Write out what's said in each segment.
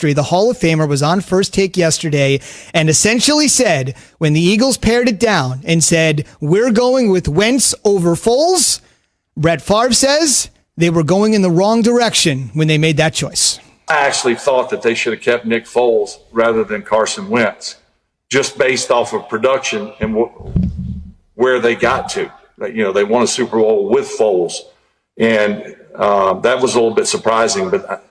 history, the Hall of Famer was on First Take yesterday and essentially said, when the Eagles pared it down and said, we're going with Wentz over Foles, Brett Favre says they were going in the wrong direction when they made that choice. I actually thought that they should have kept Nick Foles rather than Carson Wentz, just based off of production and where they got to. They won a Super Bowl with Foles, and that was a little bit surprising. But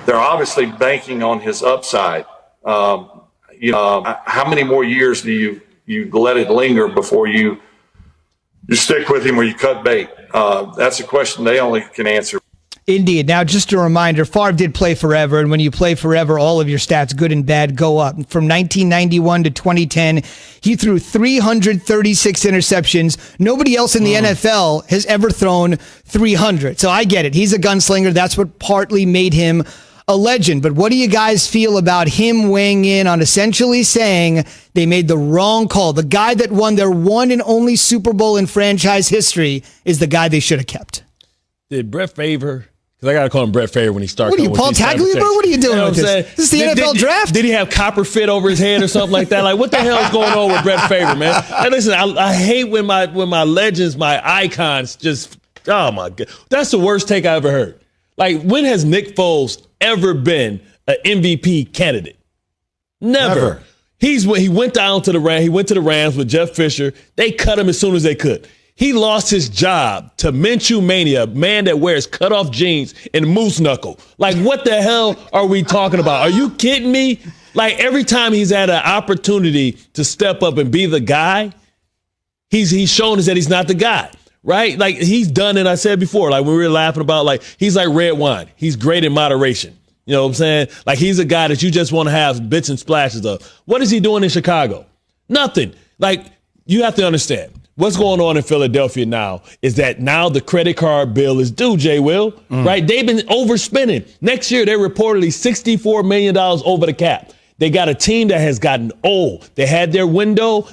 they're obviously banking on his upside. How many more years do you let it linger before you stick with him or you cut bait? That's a question they only can answer. Indeed. Now, just a reminder, Favre did play forever, and when you play forever, all of your stats, good and bad, go up. From 1991 to 2010, he threw 336 interceptions. Nobody else in the NFL has ever thrown 300. So I get it. He's a gunslinger. That's what partly made him a legend. But what do you guys feel about him weighing in on essentially saying they made the wrong call? The guy that won their one and only Super Bowl in franchise history is the guy they should have kept. Did Brett Favre... Because I got to call him Brett Favre when he starts. What are you, Paul Tagliabue? What are you doing with this? This is the NFL draft? Did he have copper fit over his head or something like that? Like, what the hell is going on with Brett Favre, man? And listen, I hate when my legends, my icons just, oh, my God. That's the worst take I ever heard. Like, when has Nick Foles ever been an MVP candidate? Never. He went down to the Rams. He went to the Rams with Jeff Fisher. They cut him as soon as they could. He lost his job to Minshew Mania, a man that wears cutoff jeans and moose knuckle. Like, what the hell are we talking about? Are you kidding me? Like, every time he's had an opportunity to step up and be the guy, he's shown us that he's not the guy, right? Like, he's done it, I said before, like when we were laughing about, like, he's like red wine. He's great in moderation. You know what I'm saying? Like, he's a guy that you just want to have bits and splashes of. What is he doing in Chicago? Nothing. Like, you have to understand. What's going on in Philadelphia now is that now the credit card bill is due, Jay Will, right? They've been overspending. Next year, they're reportedly $64 million over the cap. They got a team that has gotten old. They had their window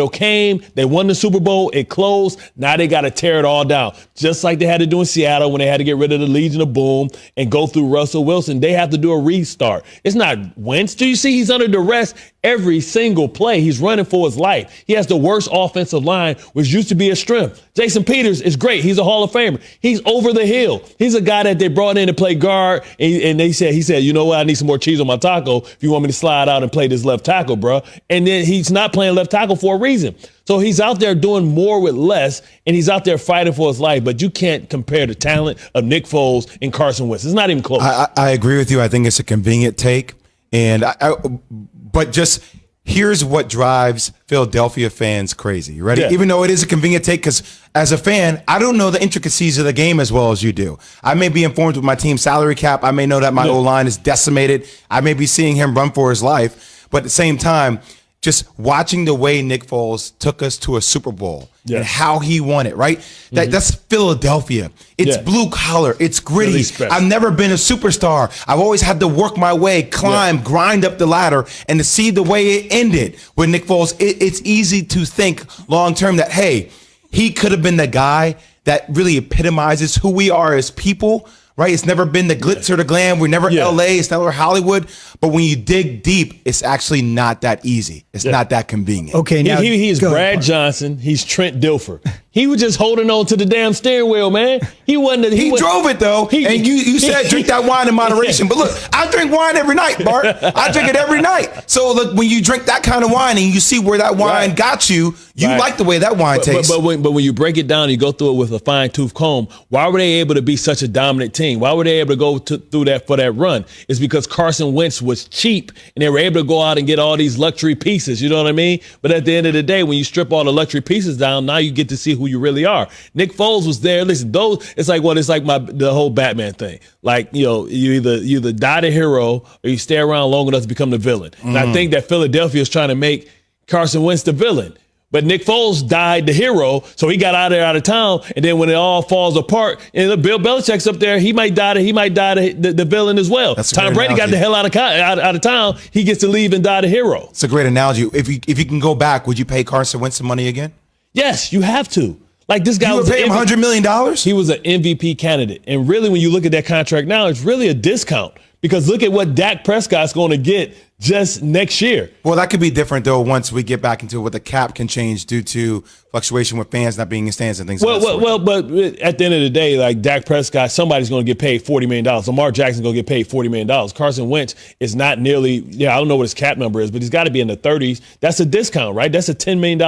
came, they won the Super Bowl, it closed. Now they got to tear it all down. Just like they had to do in Seattle when they had to get rid of the Legion of Boom and go through Russell Wilson. They have to do a restart. It's not Wentz. Do you see he's under duress every single play? He's running for his life. He has the worst offensive line, which used to be a strength. Jason Peters is great. He's a Hall of Famer. He's over the hill. He's a guy that they brought in to play guard, and he said, you know what, I need some more cheese on my taco if you want me to slide out and play this left tackle, bro. And then he's not playing left tackle for a reason. So he's out there doing more with less, and he's out there fighting for his life. But you can't compare the talent of Nick Foles and Carson Wentz. It's not even close. I agree with you. I think it's a convenient take. But just here's what drives Philadelphia fans crazy. You ready? Yeah. Even though it is a convenient take, because as a fan, I don't know the intricacies of the game as well as you do. I may be informed with my team's salary cap. I may know that my O-line is decimated. I may be seeing him run for his life. But at the same time, just watching the way Nick Foles took us to a Super Bowl and how he won it, right? That's Philadelphia. It's blue collar. It's gritty. Really I've never been a superstar. I've always had to work my way, climb, grind up the ladder, and to see the way it ended with Nick Foles, it's easy to think long term that, hey, he could have been the guy that really epitomizes who we are as people. Right? It's never been the glitz or the glam. We're never LA. It's never Hollywood. But when you dig deep, it's actually not that easy. It's not that convenient. Okay, now he is Brad Johnson. He's Trent Dilfer. He was just holding on to the damn steering wheel, man. He wasn't. He drove it though, and you said drink that wine in moderation. But look, I drink wine every night, Bart. I drink it every night. So look, when you drink that kind of wine and you see where that wine got you, you like the way that wine tastes. But when you break it down, and you go through it with a fine tooth comb. Why were they able to be such a dominant team? Why were they able to go through that for that run? It's because Carson Wentz was cheap, and they were able to go out and get all these luxury pieces. You know what I mean? But at the end of the day, when you strip all the luxury pieces down, now you get to see who you really are. Nick Foles was there. Listen, it's like the whole Batman thing. Like, you either die the hero or you stay around long enough to become the villain. And I think that Philadelphia is trying to make Carson Wentz the villain. But Nick Foles died the hero, so he got out of town. And then when it all falls apart, and Bill Belichick's up there, he might die the villain as well. Tom Brady got the hell out of town. He gets to leave and die the hero. It's a great analogy. If you can go back, would you pay Carson Wentz some money again? Yes, you have to. Like, this guy you would pay him $100 million? He was an MVP candidate. And really, when you look at that contract now, it's really a discount Because look at what Dak Prescott's going to get just next year. Well, that could be different, though, once we get back into what the cap can change due to fluctuation with fans not being in stands and things like that. Well, but at the end of the day, like Dak Prescott, somebody's going to get paid $40 million. Lamar Jackson's going to get paid $40 million. Carson Wentz is not nearly, I don't know what his cap number is, but he's got to be in the 30s. That's a discount, right? That's a $10 million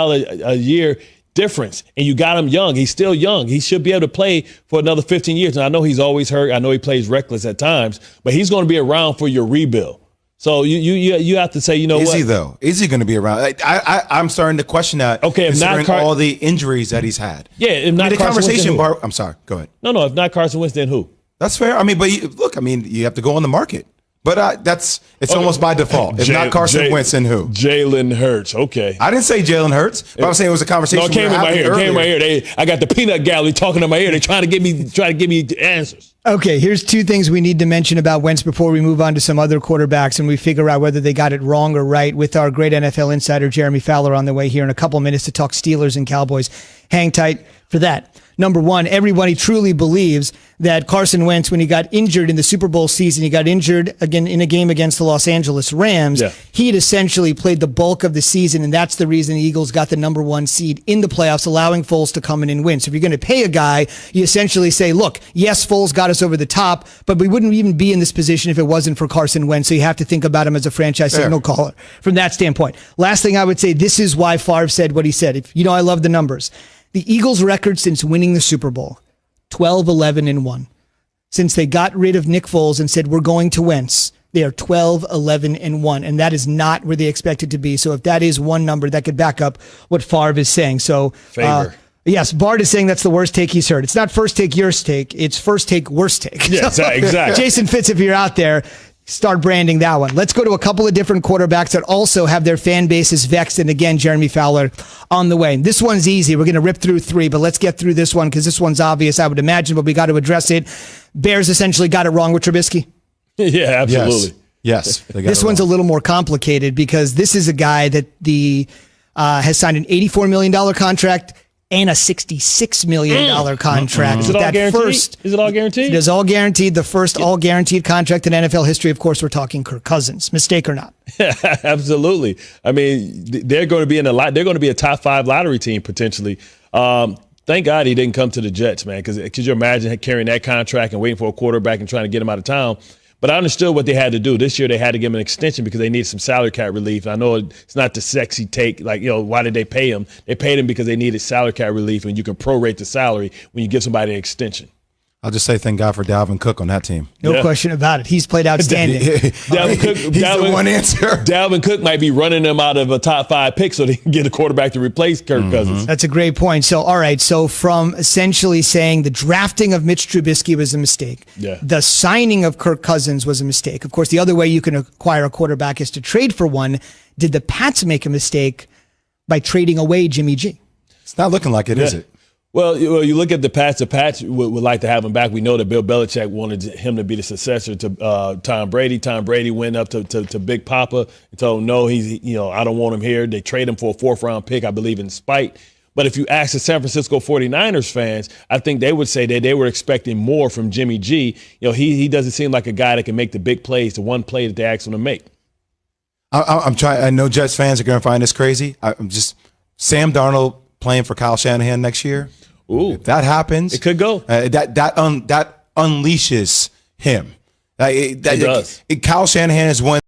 a year difference. And you got him young. He's still young. He should be able to play for another 15 years. And I know he's always hurt. I know he plays reckless at times, but he's going to be around for your rebuild. So you have to say, you know what? Is he, though? Is he going to be around? I'm starting to question that. Okay, if not all the injuries that he's had. Yeah, if not the Carson conversation Wentz, I'm sorry. Go ahead. No, if not Carson Wentz, then who? That's fair. I mean, but you have to go on the market. But it's almost by default. If not Carson Wentz, then who? Jalen Hurts. Okay. I didn't say Jalen Hurts, but I'm saying it was a conversation. No, it came in my ear. It came in my ear. I got the peanut gallery talking in my ear. They're trying to give me answers. Okay, here's two things we need to mention about Wentz before we move on to some other quarterbacks and we figure out whether they got it wrong or right with our great NFL insider, Jeremy Fowler, on the way here in a couple minutes to talk Steelers and Cowboys. Hang tight for that. Number one, everybody truly believes that Carson Wentz, when he got injured in the Super Bowl season, he got injured again in a game against the Los Angeles Rams. Yeah. He had essentially played the bulk of the season, and that's the reason the Eagles got the number one seed in the playoffs, allowing Foles to come in and win. So if you're going to pay a guy, you essentially say, look, yes, Foles got us over the top, but we wouldn't even be in this position if it wasn't for Carson Wentz. So you have to think about him as a franchise signal caller from that standpoint. Last thing I would say, this is why Favre said what he said. I love the numbers. The Eagles' record since winning the Super Bowl, 12-11-1. Since they got rid of Nick Foles and said, we're going to Wentz, they are 12-11-1. And that is not where they expected to be. So if that is one number, that could back up what Favre is saying. So, yes, Bart is saying that's the worst take he's heard. It's not first take, yours take. It's first take, worst take. Yeah, exactly. Jason Fitz, if you're out there, start branding that one. Let's go to a couple of different quarterbacks that also have their fan bases vexed. And again, Jeremy Fowler on the way. This one's easy. We're going to rip through three, but let's get through this one because this one's obvious, I would imagine, but we got to address it. Bears essentially got it wrong with Trubisky. Yeah, absolutely. Yes. This one's a little more complicated because this is a guy that has signed an $84 million contract and a $66 million contract. Is it all guaranteed? Is it all guaranteed? It is all guaranteed. The first all-guaranteed contract in NFL history. Of course, we're talking Kirk Cousins. Mistake or not? Absolutely. I mean, they're going to be they're going to be a top 5 lottery team potentially. Thank God he didn't come to the Jets, man, because could you imagine carrying that contract and waiting for a quarterback and trying to get him out of town? But I understood what they had to do. This year they had to give him an extension because they needed some salary cap relief. I know it's not the sexy take, why did they pay him? They paid him because they needed salary cap relief, and you can prorate the salary when you give somebody an extension. I'll just say thank God for Dalvin Cook on that team. No question about it. He's played outstanding. Dalvin Cook, he's the one answer. Dalvin Cook might be running them out of a top 5 pick so they can get a quarterback to replace Kirk Cousins. That's a great point. So, all right. So from essentially saying the drafting of Mitch Trubisky was a mistake, the signing of Kirk Cousins was a mistake. Of course, the other way you can acquire a quarterback is to trade for one. Did the Pats make a mistake by trading away Jimmy G? It's not looking like it, is it? Well, you look at the Pats. The Pats would like to have him back. We know that Bill Belichick wanted him to be the successor to Tom Brady. Tom Brady went up to Big Papa and told him, no, I don't want him here. They trade him for a 4th-round pick, I believe, in spite. But if you ask the San Francisco 49ers fans, I think they would say that they were expecting more from Jimmy G. He doesn't seem like a guy that can make the big plays, the one play that they asked him to make. I'm trying. I know Jets fans are going to find this crazy. Sam Darnold playing for Kyle Shanahan next year. Ooh, if that happens, it could go. That unleashes him. It does. Kyle Shanahan is one.